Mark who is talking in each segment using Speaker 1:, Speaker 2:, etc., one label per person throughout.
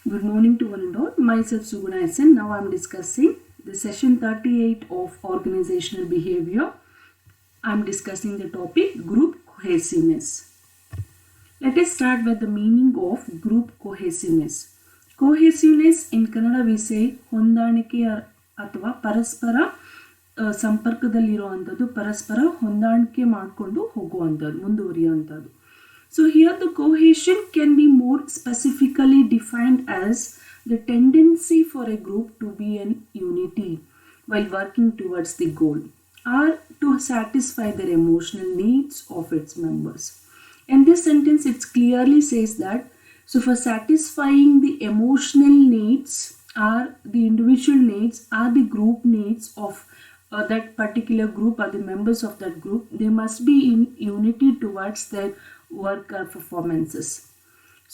Speaker 1: Good morning to one and all. Myself Suguna SN. Now I am discussing the session 38 of organizational behavior. I am discussing the topic group cohesiveness. Let us start with the meaning of group cohesiveness. Cohesiveness in Kannada we say ಹೊಂದಾಣಿಕೆ ಅಥವಾ ಪರಸ್ಪರ ಸಂಪರ್ಕದಲ್ಲಿರುವಂಥದ್ದು, ಪರಸ್ಪರ ಹೊಂದಾಣಿಕೆ ಮಾಡಿಕೊಂಡು ಹೋಗುವಂಥದ್ದು, ಮುಂದುವರಿಯುವಂಥದ್ದು. So here the cohesion can be more specifically defined as the tendency for a group to be in unity while working towards the goal or to satisfy their emotional needs of its members. In this sentence it clearly says that for satisfying the emotional needs or the individual needs or the group needs of that particular group or the members of that group, they must be in unity towards their work or performances.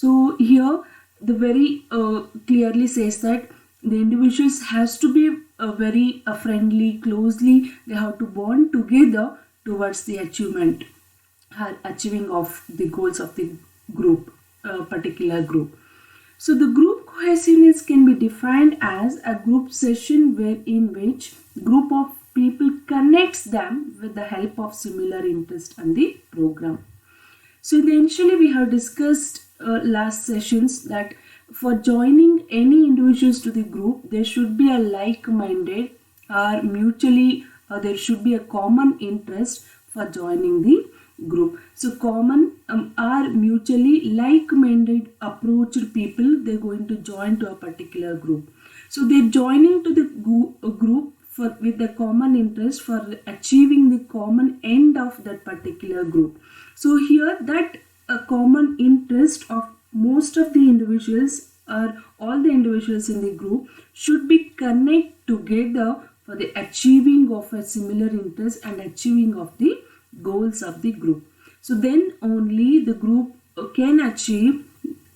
Speaker 1: So here the very clearly says that the individuals has to be very friendly, closely, they have to bond together towards the achieving of the goals of the group, particular group. So the group cohesiveness can be defined as a group session in which group of people connects them with the help of similar interest in the program. So initially we have discussed last sessions that for joining any individuals to the group, there should be a like-minded or mutually, there should be a common interest for joining the group. So common or mutually like-minded approached people, they're going to join to a particular group. So they're joining to the group with the common interest for achieving the common end of that particular group. So here that a common interest of most of the individuals or all the individuals in the group should be connect together for the achieving of a similar interest and achieving of the goals of the group. So then only the group can achieve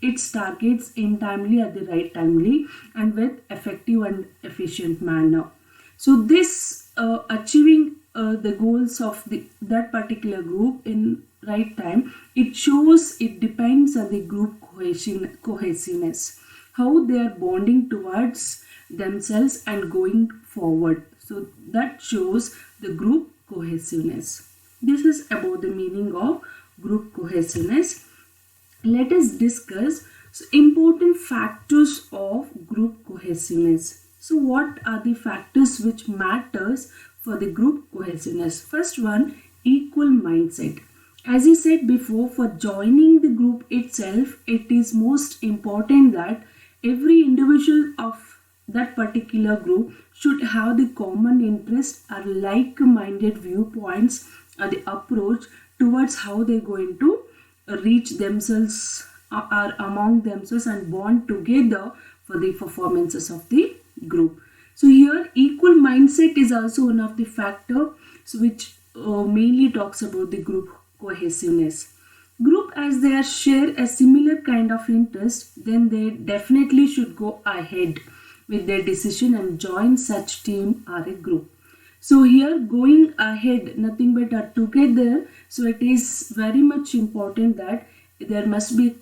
Speaker 1: its targets in timely at the right timely and with effective and efficient manner. So this achieving the goals of that particular group in right time, it shows, it depends on the group cohesiveness, how they are bonding towards themselves and going forward. So that shows the group cohesiveness. This is about the meaning of group cohesiveness. Let us discuss important factors of group cohesiveness. So what are the factors which matters for the group cohesiveness? First one, equal mindset. As I said before, for joining the group itself, it is most important that every individual of that particular group should have the common interest or like-minded viewpoints or the approach towards how they're going to reach themselves or among themselves and bond together for the performances of the group. So here equal mindset is also one of the factor which mainly talks about the group cohesiveness. Group as they share a similar kind of interest, then they definitely should go ahead with their decision and join such team or a group. So here going ahead, nothing but together. So it is very much important that there must be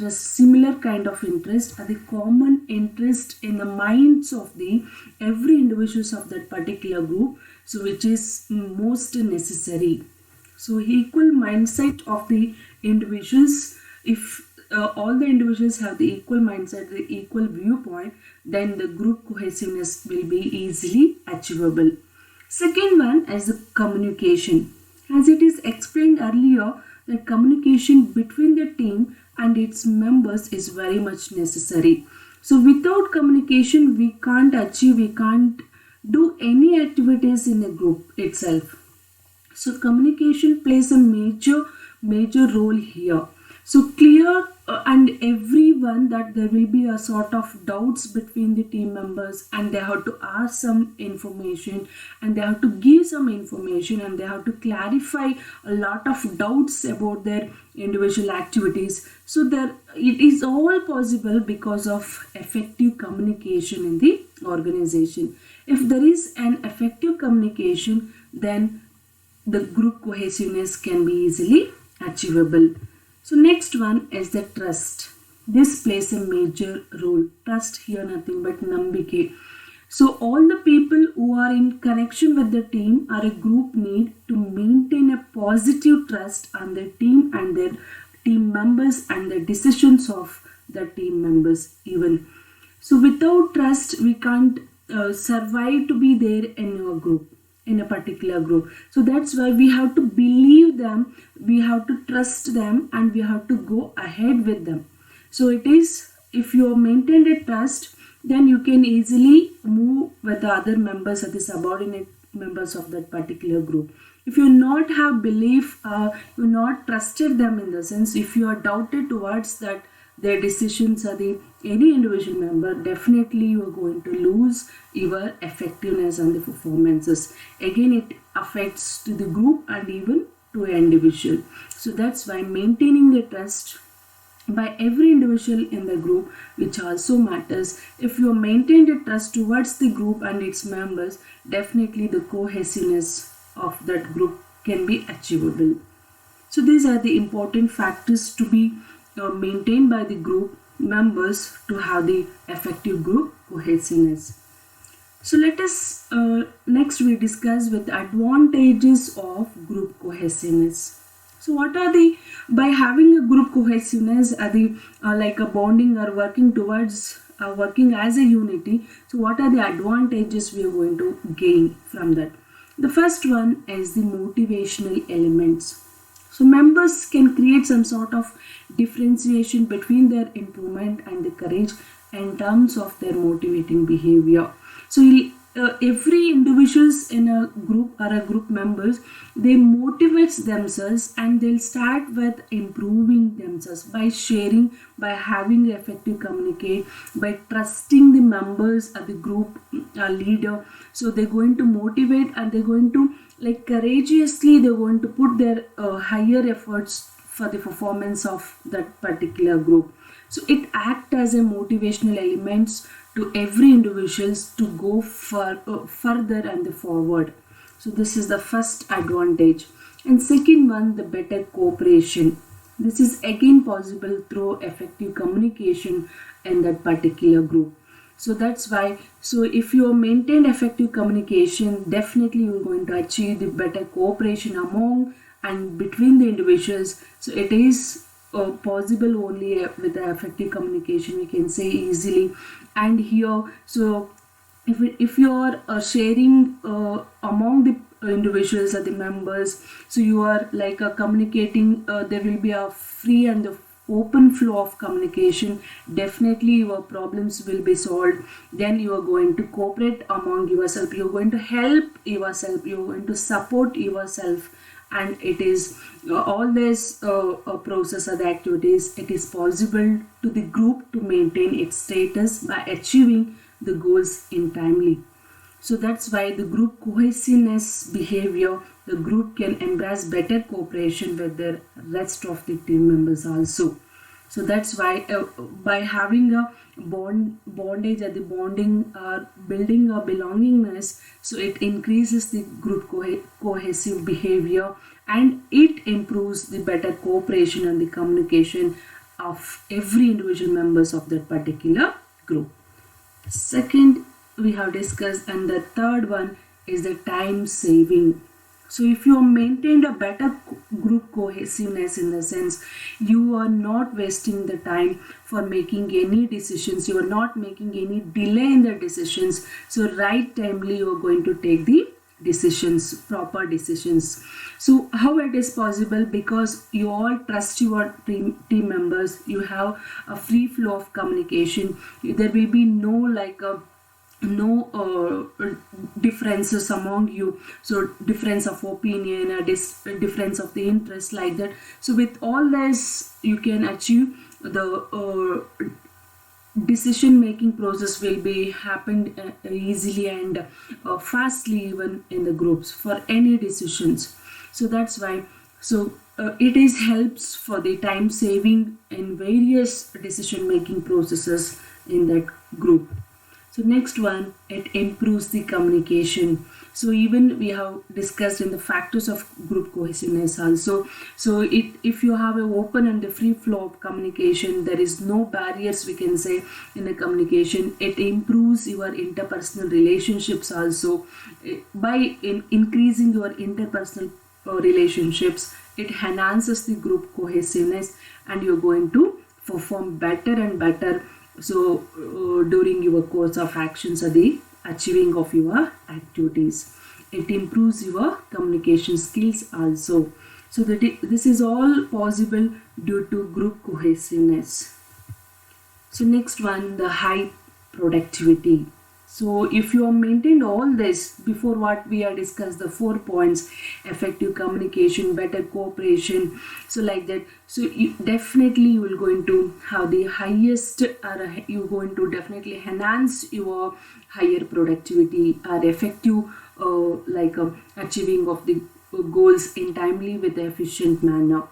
Speaker 1: similar kind of interest, or the common interest in the minds of the every individuals of that particular group, so which is most necessary. So equal mindset of the individuals, if all the individuals have the equal mindset, the equal viewpoint, then the group cohesiveness will be easily achievable. Second one is the communication. As it is explained earlier, the communication between the team and its members is very much necessary. So without communication, we can't do any activities in a group itself. So communication plays a major role here. So clear and everyone that there will be a sort of doubts between the team members, and they have to ask some information and they have to give some information and they have to clarify a lot of doubts about their individual activities. So it is all possible because of effective communication in the organization. If there is an effective communication, then the group cohesiveness can be easily achievable. So next one is the trust. This plays a major role. Trust here nothing but nambike. So all the people who are in connection with the team or a group need to maintain a positive trust on their team and their team members and the decisions of the team members even. So without trust, we can't survive to be there in a group, in a particular group. So that's why we have to believe them, we have to trust them, and we have to go ahead with them. So it is, if you maintain a trust, then you can easily move with the other members or the subordinate members of that particular group. If you not have belief, you not trusted them, in the sense if you are doubted towards that their decisions or the any individual member, definitely you are going to lose your effectiveness and the performances. Again, it affects to the group and even to an individual. So that's why maintaining the trust by every individual in the group, which also matters. If you maintain the trust towards the group and its members, definitely the cohesiveness of that group can be achievable. So these are the important factors to be maintained by the group members to have the effective group cohesiveness. So let us next we discuss with the advantages of group cohesiveness. So what are the, by having a group cohesiveness, like a bonding or working towards working as a unity, so what are the advantages we are going to gain from that? The first one is the motivational elements. So members can create some sort of differentiation between their improvement and the courage in terms of their motivating behavior. So every individuals in a group or a group members, they motivate themselves and they'll start with improving themselves by sharing, by having effective communicate, by trusting the members of the group leader. So they're going to motivate and they're going to, like, courageously they're going to put their higher efforts for the performance of that particular group. So it acts as a motivational elements to every individuals to go further and forward. So this is the first advantage. And second one, the better cooperation. This is again possible through effective communication in that particular group. So that's why, so if you maintain effective communication, definitely you're going to achieve the better cooperation among and between the individuals. So it is possible only with the effective communication, we can say easily. And here, so if you are sharing among the individuals or the members, so you are like communicating, there will be a free and the open flow of communication. Definitely your problems will be solved. Then you are going to cooperate among yourself, you're going to help yourself, you're going to support yourself, and it is all this process of the activities, it is possible to the group to maintain its status by achieving the goals in timely. So that's why the group cohesiveness behavior, the group can embrace better cooperation with the rest of the team members also. So that's why by having a bondage at the bonding building a belongingness, so it increases the group cohesive behavior, and it improves the better cooperation and the communication of every individual members of that particular group. Second, we have discussed, and the third one is the time saving. So if you maintained a better group cohesiveness, in the sense you are not wasting the time for making any decisions, you are not making any delay in the decisions, so right timely you are going to take the decisions, proper decisions. So how it is possible? Because you all trust your team members, you have a free flow of communication, there will be no differences among you, so difference of opinion, difference of the interest, like that. So with all this you can achieve the decision making process will be happened easily and fastly, even in the groups for any decisions. So that's why, so it is helps for the time saving in various decision making processes in that group. So next one, it improves the communication. So even we have discussed in the factors of group cohesiveness also. So if you have an open and a free flow of communication, there is no barriers, we can say, in the communication. It improves your interpersonal relationships also. By increasing your interpersonal relationships, it enhances the group cohesiveness, and you're going to perform better and better. So during your course of actions or the achieving of your activities, it improves your communication skills also. So this is all possible due to group cohesiveness. So next one, the high productivity. So if you have maintained all this before, what we have discussed, the 4 points: effective communication, better cooperation, so like that, so you will going to have the highest, or you're going to definitely enhance your higher productivity or effective achieving of the goals in timely with efficient manner.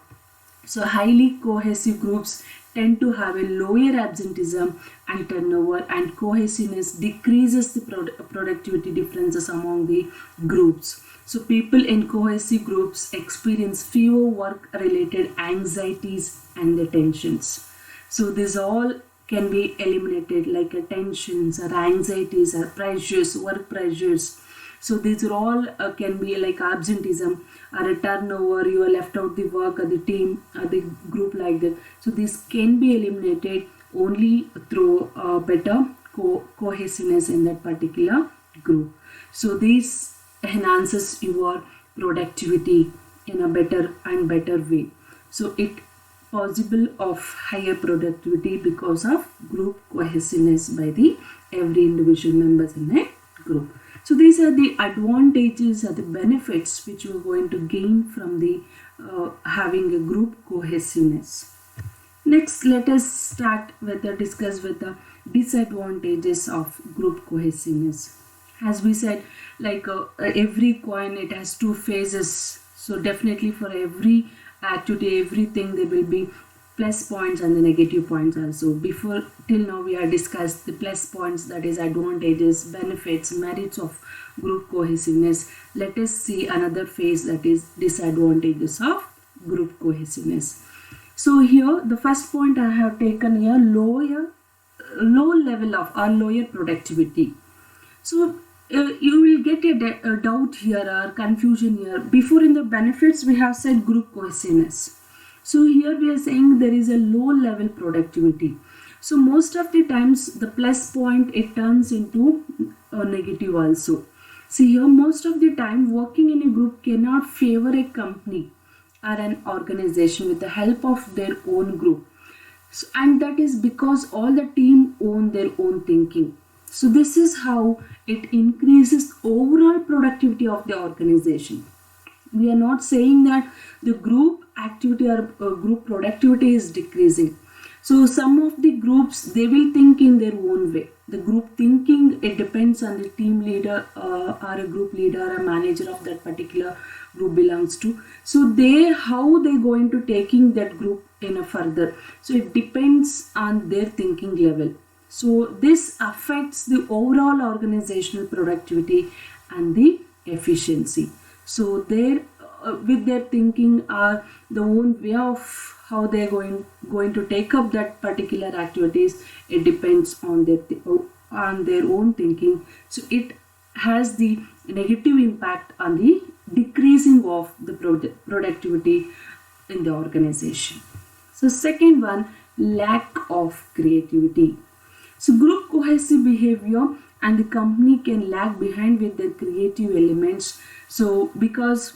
Speaker 1: So highly cohesive groups tend to have a lower absenteeism and turnover, and cohesiveness decreases the productivity differences among the groups. So people in cohesive groups experience fewer work-related anxieties and the tensions. So this all can be eliminated, like tensions or anxieties or pressures, work pressures. So these are all can be like absenteeism or a turnover, you are left out the work or the team or the group, like that. So this can be eliminated only through better cohesiveness in that particular group. So this enhances your productivity in a better and better way. So it possible of higher productivity because of group cohesiveness by the every individual members in a group. So these are the advantages or the benefits which you are going to gain from the having a group cohesiveness. Next, let us start with discuss with the disadvantages of group cohesiveness. As we said, like every coin, it has two phases. So definitely for every activity, everything, there will be plus points and the negative points also. Before, till now, we have discussed the plus points, that is advantages, benefits, merits of group cohesiveness. Let us see another phase, that is disadvantages of group cohesiveness. So here the first point I have taken here, low level of or lower productivity. So you will get a doubt here or confusion here. Before, in the benefits, we have said group cohesiveness. So here we are saying there is a low level productivity. So most of the times the plus point, it turns into a negative also. See here, most of the time working in a group cannot favor a company or an organization with the help of their own group. So, and that is because all the team own their own thinking. So this is how it increases overall productivity of the organization. We are not saying that the group activity or group productivity is decreasing. So some of the groups, they will think in their own way. The group thinking, it depends on the team leader or a group leader or a manager of that particular group belongs to. So how they going to taking that group in a further. So it depends on their thinking level. So this affects the overall organizational productivity and the efficiency. So with their thinking or the own way of how they're going to take up that particular activities, it depends on their own thinking. So it has the negative impact on the decreasing of the productivity in the organization. So second one, lack of creativity. So group cohesive behavior and the company can lag behind with their creative elements. So because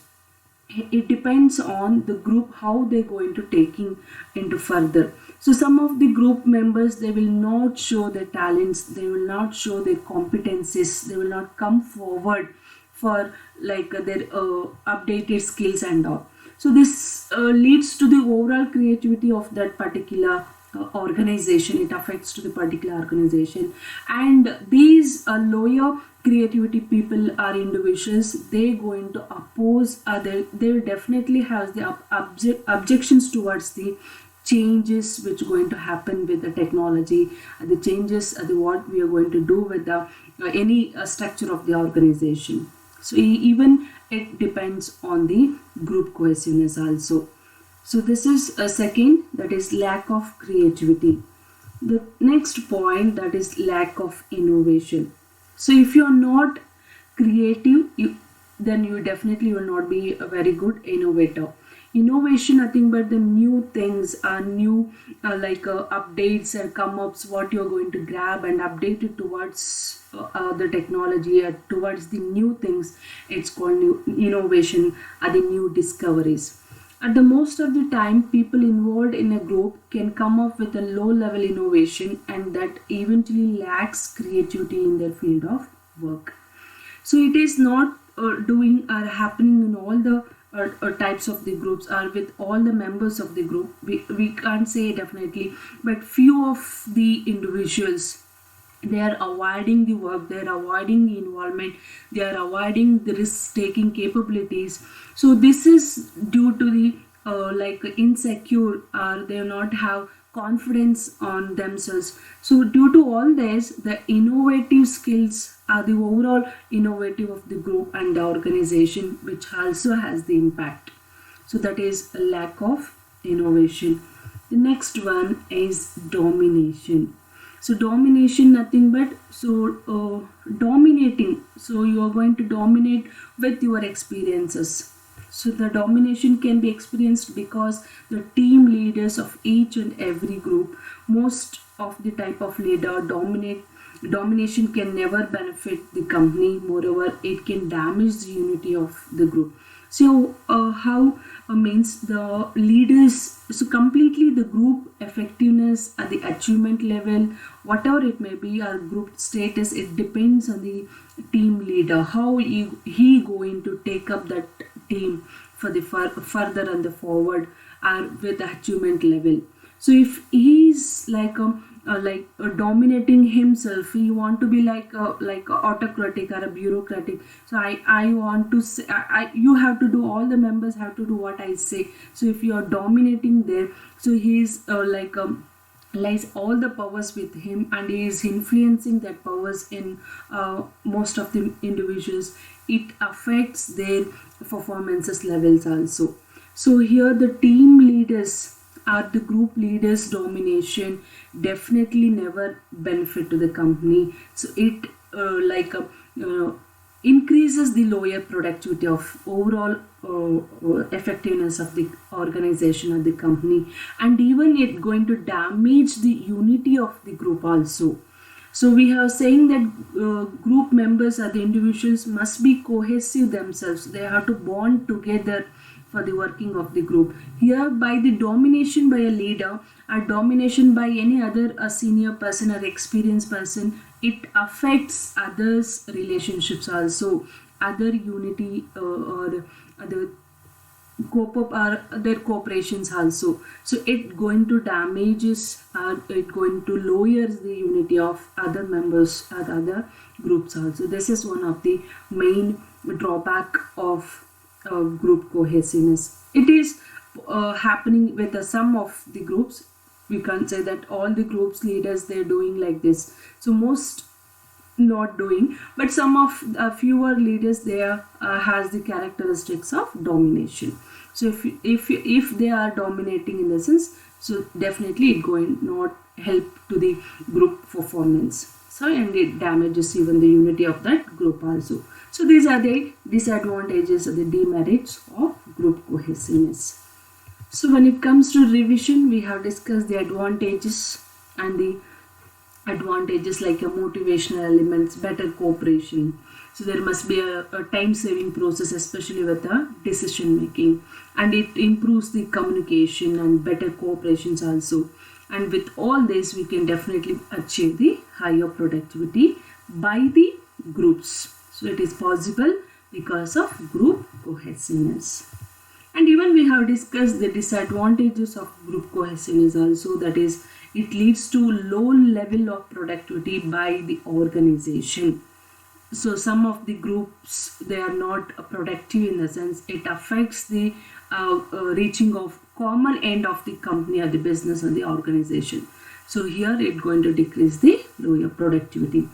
Speaker 1: it depends on the group how they're going to taking into further. So some of the group members, they will not show their talents, they will not show their competencies, they will not come forward for like their updated skills and all. So this leads to the overall creativity of that particular organization. It affects to the particular organization, and these lower creativity people or individuals, they going to oppose, they will definitely have the objections towards the changes which are going to happen with the technology, the changes, what we are going to do with the any structure of the organization. So even it depends on the group cohesiveness also. So this is a second, that is lack of creativity. The next point, that is lack of innovation. So if you are not creative, then you definitely will not be a very good innovator. Innovation, nothing but the new things, new updates and come ups, what you're going to grab and update it towards the technology, towards the new things. It's called new innovation, the new discoveries. At the most of the time, people involved in a group can come up with a low level innovation, and that eventually lacks creativity in their field of work. So it is not doing or happening in all the types of the groups or with all the members of the group. We can't say definitely, but few of the individuals, they are avoiding the work, they are avoiding the involvement, they are avoiding the risk taking capabilities. So this is due to the insecure, or they do not have confidence on themselves. So due to all this, the innovative skills are the overall innovative of the group and the organization, which also has the impact. So that is a lack of innovation. The next one is domination. So domination, nothing but dominating. So you are going to dominate with your experiences. So the domination can be experienced because the team leaders of each and every group, most of the type of leader domination can never benefit the company. Moreover, it can damage the unity of the group. So how means the leaders, so completely the group effectiveness at the achievement level, whatever it may be, our group status, it depends on the team leader, how he going to take up that team for the further and the forward with the achievement level. So if he's dominating himself, he want to be like autocratic or a bureaucratic. So I want to say, you have to do, all the members have to do what I say. So if you are dominating there, so he's lies all the powers with him, and he is influencing that powers in most of the individuals. It affects their performances levels also. So here the team leaders or the group leaders domination definitely never benefit to the company. So it increases the lower productivity of overall effectiveness of the organization or the company, and even it going to damage the unity of the group also. So we have saying that group members or the individuals must be cohesive themselves. They have to bond together for the working of the group. Here, by the domination by a leader or domination by any other senior person or experienced person, it affects others' relationships also, other unity or other cope up or their cooperations also. So it going to damages or it going to lowers the unity of other members or other groups also. This is one of the main drawback of group cohesiveness. It is happening with some of the groups. We can't say that all the groups leaders they're doing like this. So most not doing, but some of fewer leaders there has the characteristics of domination. So if they are dominating in the sense, so definitely it going not help to the group performance. So and it damages even the unity of that group also. So these are the disadvantages or the demerits of group cohesiveness. So when it comes to revision, we have discussed the advantages and the advantages like a motivational elements, better cooperation. So there must be a time saving process, especially with the decision making, and it improves the communication and better cooperations also. And with all this, we can definitely achieve the higher productivity by the groups. So it is possible because of group cohesiveness. And even we have discussed the disadvantages of group cohesiveness also, that is it leads to low level of productivity by the organization. So some of the groups, they are not productive in the sense it affects the reaching of common end of the company or the business or the organization. So here it's going to decrease the lower productivity.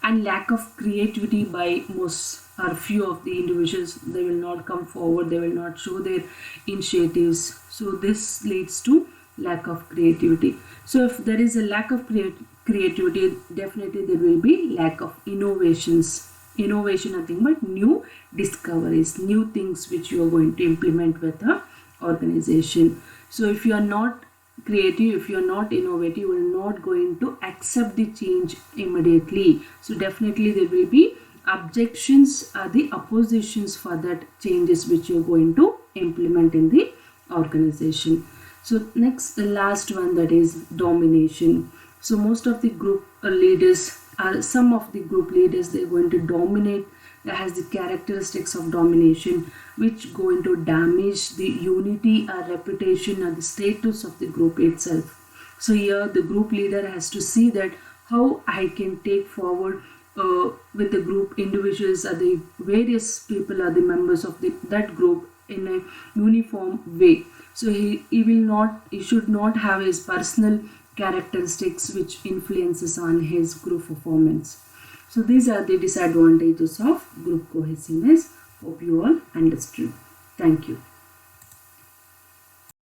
Speaker 1: And lack of creativity by most or few of the individuals, they will not come forward, they will not show their initiatives. So this leads to lack of creativity. So if there is a lack of creativity, definitely there will be lack of innovations. Innovation, nothing but new discoveries, new things which you are going to implement with the organization. So if you are not creative, if you are not innovative, you are not going to accept the change immediately. So definitely there will be objections or the oppositions for that changes which you are going to implement in the organization. So next, the last one, that is domination. So most of the group leaders, some of the group leaders, they're going to dominate, that has the characteristics of domination, which going to damage the unity or reputation or the status of the group itself. So here the group leader has to see that how I can take forward with the group individuals or the various people or the members of that group in a uniform way. So he should not have his personal characteristics which influences on his group performance. So these are the disadvantages of group cohesiveness. Hope you all understood. Thank you.